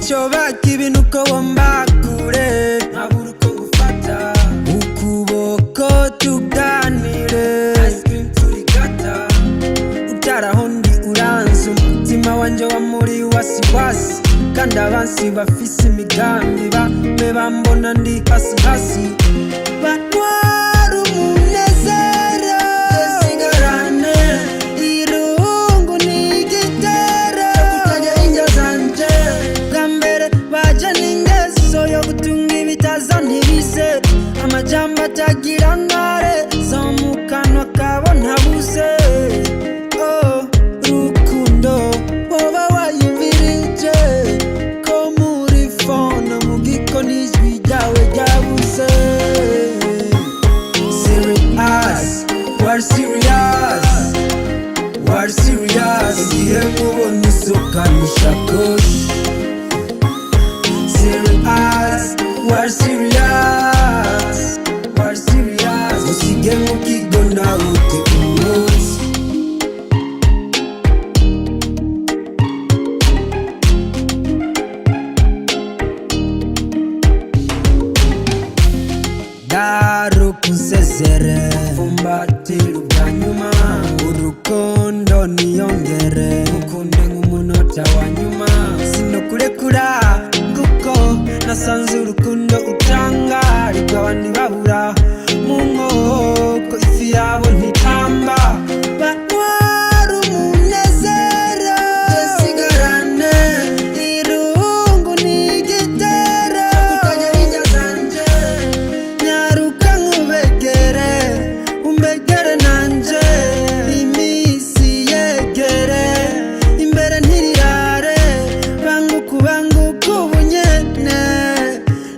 Choba kibinu ko wambakure nabura uko ngufata ukuboko tuganire ice cream turigata utaraho ndi uranze umutima wanje wa muri wasiwasi kandi abansi bafise imigambi bamwe bambona ndi hasi hasi batwara umunezero sigarane irungu n'igitero kutaja inja zanje bwambere baje n'ingeso yo gutunga ibitaza ntibise amajambo atagira ntare zo mu kanwa kabo ntabuze rukundo woba wayumvirije ko muri fona mu giko n'ijwi ryawe ryabuze War serious igihe mubona usokanisha koshi War serious usige mu kigo nawe ute umunsi Daruku nsezere fumbatira ubwa nyuma urukundo niyongere ukunde nk'umunota wa nyuma sinokurekura kuko nasanze urukundo utanga ariko abandi babura mu nkoko ifi yabo ntitamba batwara umunezero sigarane irungu n'igitero kutaja inja zanje nyaruka nkubegere umbegere nanje imisi yegere imbere ntirirare banguku ubunyene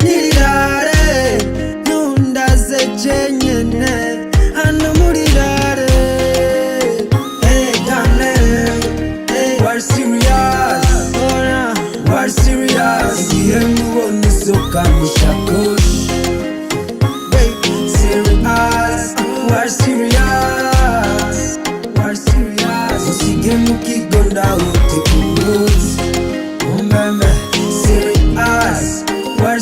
ntirirare ntundaze jenyene hano murirare darling war serious igihe mubona usokanisha koshi War serious usige mu kigo ndawe ute umunsi umeme War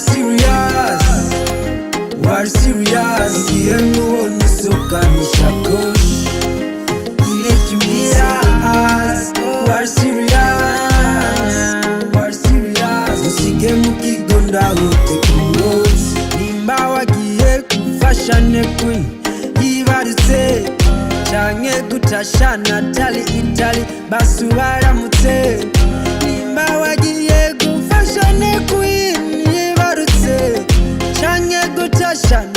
serious igihe mubona usokanisha koshi irekimbira War serious usige mu kigo ndawe ute umunsi nimba wagiye gufashane queen yibarutse canke gutashana tali itali basu baramutse nimba wagiye gufashane queen yibarutse canke gutashana